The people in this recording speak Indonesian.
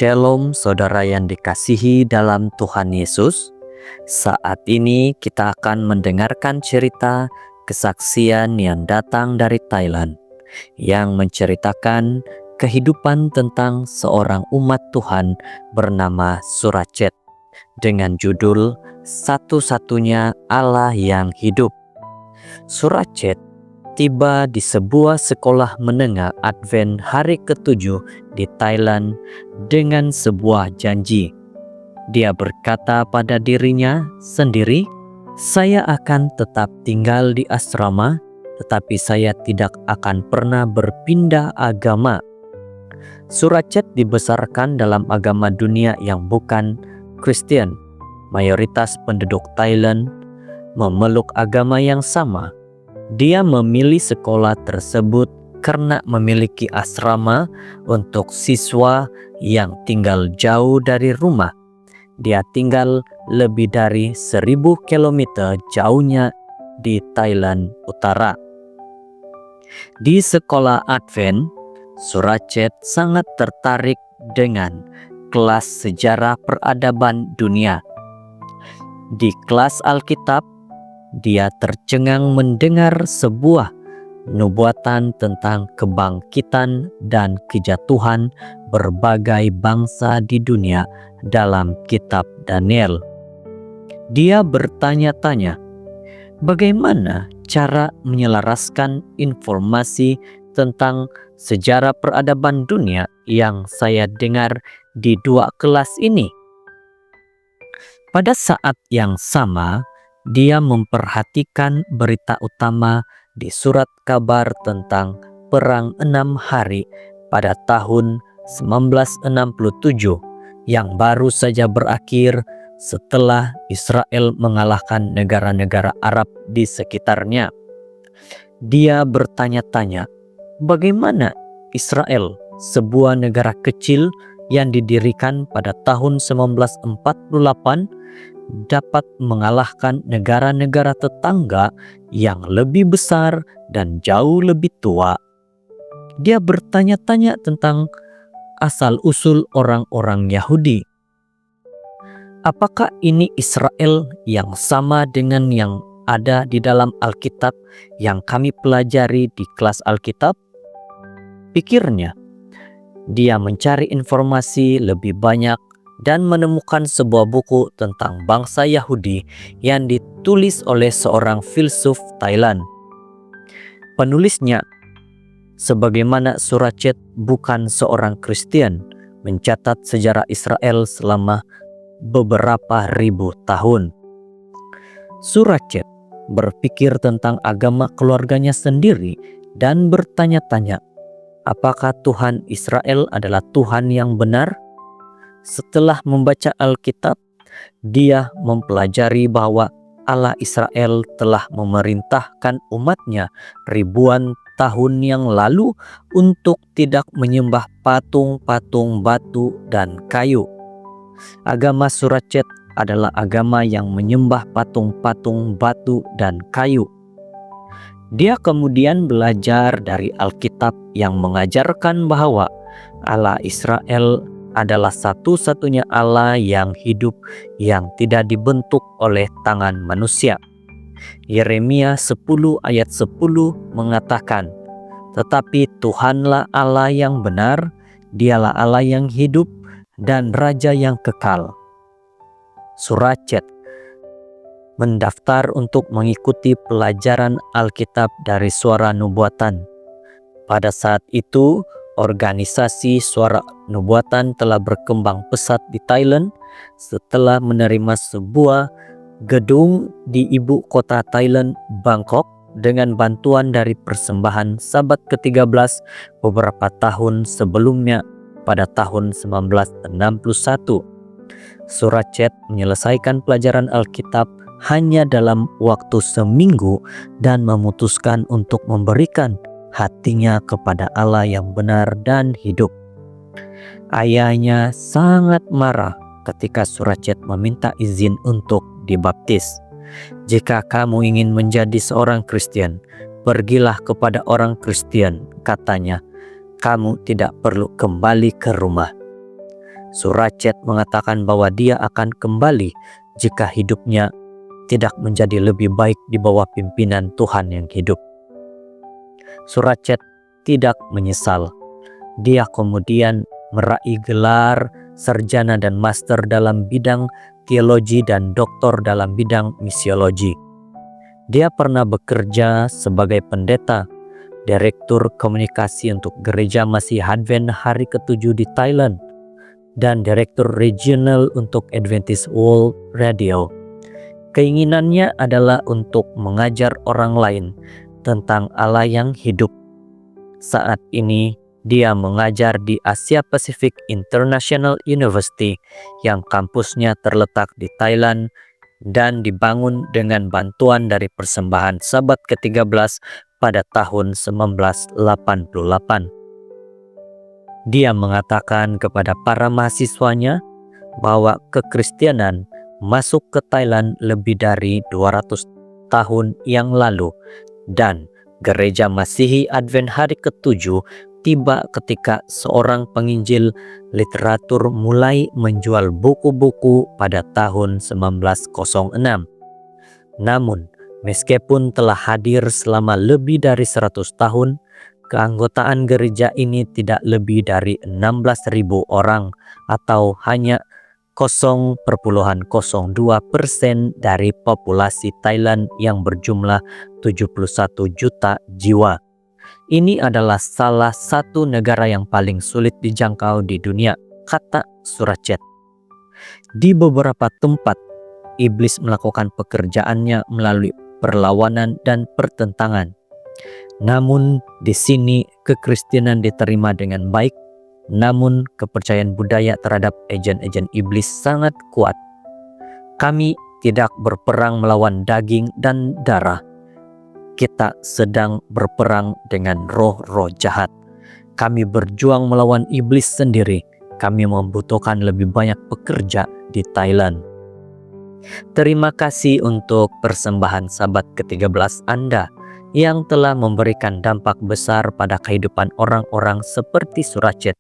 Shalom saudara yang dikasihi dalam Tuhan Yesus. Saat ini kita akan mendengarkan cerita kesaksian yang datang dari Thailand yang menceritakan kehidupan tentang seorang umat Tuhan bernama Surachet dengan judul Satu-satunya Allah yang Hidup. Surachet tiba di sebuah sekolah menengah Advent hari ke-7 di Thailand dengan sebuah janji. Dia berkata pada dirinya sendiri, "Saya akan tetap tinggal di asrama, tetapi saya tidak akan pernah berpindah agama." Surachet dibesarkan dalam agama dunia yang bukan Kristen. Mayoritas penduduk Thailand memeluk agama yang sama. Dia memilih sekolah tersebut karena memiliki asrama untuk siswa yang tinggal jauh dari rumah. Dia tinggal lebih dari 1000 kilometer jauhnya di Thailand Utara. Di sekolah Advent, Surachet sangat tertarik dengan kelas sejarah peradaban dunia. Di kelas Alkitab, dia tercengang mendengar sebuah nubuatan tentang kebangkitan dan kejatuhan berbagai bangsa di dunia dalam kitab Daniel. Dia bertanya-tanya, bagaimana cara menyelaraskan informasi tentang sejarah peradaban dunia yang saya dengar di dua kelas ini? Pada saat yang sama, dia memperhatikan berita utama di surat kabar tentang Perang 6 Hari pada tahun 1967 yang baru saja berakhir setelah Israel mengalahkan negara-negara Arab di sekitarnya. Dia bertanya-tanya, bagaimana Israel, sebuah negara kecil yang didirikan pada tahun 1948, dapat mengalahkan negara-negara tetangga yang lebih besar dan jauh lebih tua. Dia bertanya-tanya tentang asal-usul orang-orang Yahudi. Apakah ini Israel yang sama dengan yang ada di dalam Alkitab yang kami pelajari di kelas Alkitab? Pikirnya, dia mencari informasi lebih banyak dan menemukan sebuah buku tentang bangsa Yahudi yang ditulis oleh seorang filsuf Thailand. Penulisnya, sebagaimana Surachet bukan seorang Kristen, mencatat sejarah Israel selama beberapa ribu tahun. Surachet berpikir tentang agama keluarganya sendiri dan bertanya-tanya, apakah Tuhan Israel adalah Tuhan yang benar? Setelah membaca Alkitab, dia mempelajari bahwa Allah Israel telah memerintahkan umatnya ribuan tahun yang lalu untuk tidak menyembah patung-patung batu dan kayu. Agama Surachet adalah agama yang menyembah patung-patung batu dan kayu. Dia kemudian belajar dari Alkitab yang mengajarkan bahwa Allah Israel adalah satu-satunya Allah yang hidup yang tidak dibentuk oleh tangan manusia. Yeremia 10 ayat 10 mengatakan, "Tetapi Tuhanlah Allah yang benar, Dialah Allah yang hidup dan Raja yang kekal." Surachet mendaftar untuk mengikuti pelajaran Alkitab dari Suara Nubuatan. Pada saat itu, organisasi Suara Nubuatan telah berkembang pesat di Thailand setelah menerima sebuah gedung di ibu kota Thailand, Bangkok, dengan bantuan dari persembahan Sabat ke-13 beberapa tahun sebelumnya pada tahun 1961. Surachet menyelesaikan pelajaran Alkitab hanya dalam waktu seminggu dan memutuskan untuk memberikan hatinya kepada Allah yang benar dan hidup. Ayahnya sangat marah ketika Surachet meminta izin untuk dibaptis. "Jika kamu ingin menjadi seorang Kristen, pergilah kepada orang Kristen," katanya. "Kamu tidak perlu kembali ke rumah." Surachet mengatakan bahwa dia akan kembali jika hidupnya tidak menjadi lebih baik di bawah pimpinan Tuhan yang hidup. Surachet tidak menyesal. Dia kemudian meraih gelar sarjana dan master dalam bidang teologi dan doktor dalam bidang misiologi. Dia pernah bekerja sebagai pendeta, direktur komunikasi untuk Gereja Masih Advent Hari ke-7 di Thailand, dan direktur regional untuk Adventist World Radio. Keinginannya adalah untuk mengajar orang lain tentang Allah yang hidup. Saat ini dia mengajar di Asia Pacific International University yang kampusnya terletak di Thailand dan dibangun dengan bantuan dari persembahan Sabat ke-13 pada tahun 1988. Dia mengatakan kepada para mahasiswanya bahwa kekristenan masuk ke Thailand lebih dari 200 tahun yang lalu, dan Gereja Masihi Advent Hari ke-7 tiba ketika seorang penginjil literatur mulai menjual buku-buku pada tahun 1906. Namun, meskipun telah hadir selama lebih dari 100 tahun, keanggotaan gereja ini tidak lebih dari 16.000 orang atau hanya 0,02% dari populasi Thailand yang berjumlah 71 juta jiwa. Ini adalah salah satu negara yang paling sulit dijangkau di dunia, kata Surachet. Di beberapa tempat, iblis melakukan pekerjaannya melalui perlawanan dan pertentangan. Namun di sini kekristenan diterima dengan baik, namun kepercayaan budaya terhadap agen-agen iblis sangat kuat. Kami tidak berperang melawan daging dan darah. Kita sedang berperang dengan roh-roh jahat. Kami berjuang melawan iblis sendiri. Kami membutuhkan lebih banyak pekerja di Thailand. Terima kasih untuk persembahan Sabat ke-13 Anda yang telah memberikan dampak besar pada kehidupan orang-orang seperti Surachet